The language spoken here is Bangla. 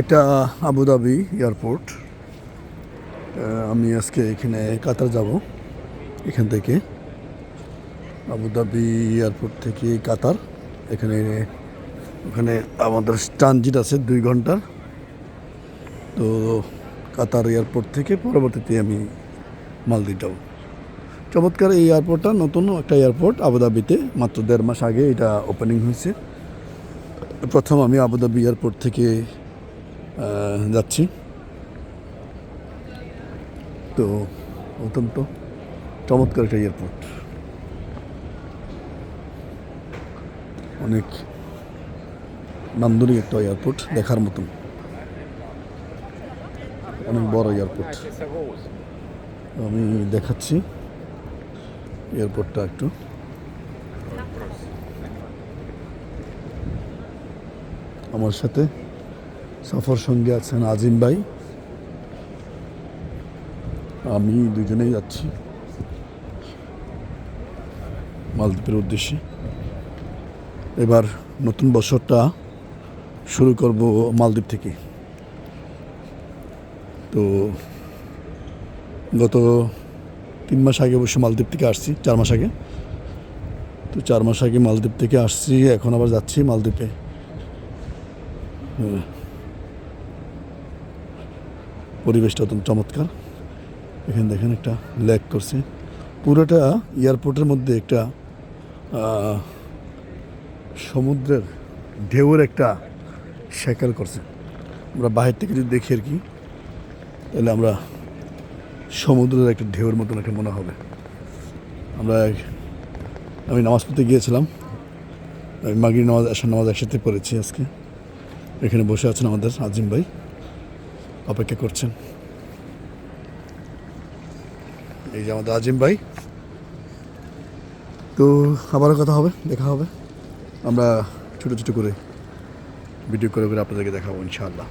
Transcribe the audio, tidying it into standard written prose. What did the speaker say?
এটা আবুধাবি এয়ারপোর্ট। আমি আজকে এখানে কাতার যাব। এখান থেকে আবুধাবি এয়ারপোর্ট থেকে কাতার ওখানে আমাদের ট্রানজিট আছে 2 ঘন্টার। তো কাতার এয়ারপোর্ট থেকে পরবর্তীতে আমি মালদ্বীপ যাব। চমৎকার এই এয়ারপোর্টটা, নতুন একটা এয়ারপোর্ট আবুধাবিতে, মাত্র 1.5 মাস আগে এটা ওপেনিং হয়েছে। প্রথম আমি আবুধাবি এয়ারপোর্ট থেকে যাচ্ছি। তো অত্যন্ত চমৎকার একটা এয়ারপোর্ট, অনেক নান্দনিক একটা এয়ারপোর্ট, দেখার মতন অনেক বড় এয়ারপোর্ট। আমি দেখাচ্ছি এয়ারপোর্টটা একটু। আমার সাথে সফর সঙ্গে আছেন আজিম ভাই, আমি দুজনেই যাচ্ছি মালদ্বীপের উদ্দেশ্যে। এবার নতুন বছরটা শুরু করব মালদ্বীপ থেকে। তো গত 3 মাস আগে অবশ্য মালদ্বীপ থেকে আসছি, 4 মাস আগে। তো 4 মাস আগে মালদ্বীপ থেকে আসছি, এখন আবার যাচ্ছি মালদ্বীপে। পরিবেশটা অত্যন্ত চমৎকার। এখানে দেখেন একটা লেক করছে, পুরোটা এয়ারপোর্টের মধ্যে একটা সমুদ্রের ঢেউয়ের একটা শেকাল করছে। আমরা বাহির থেকে যদি দেখি আর কি, তাহলে আমরা সমুদ্রের একটা ঢেউয়ের মতন একটা মনে হবে। আমি নামাজ পড়তে গিয়েছিলাম, মাগরিব নামাজ, আশার নামাজ একসাথে পড়েছি আজকে। এখানে বসে আছেন আমাদের আজিম ভাই, অপেক্ষা করছেন। এই যে আমাদের আজিম ভাই। তো আবারও কথা হবে, দেখা হবে। আমরা ছোটো ছোটো করে ভিডিও করে আপনাদেরকে দেখাবো ইনশাআল্লাহ।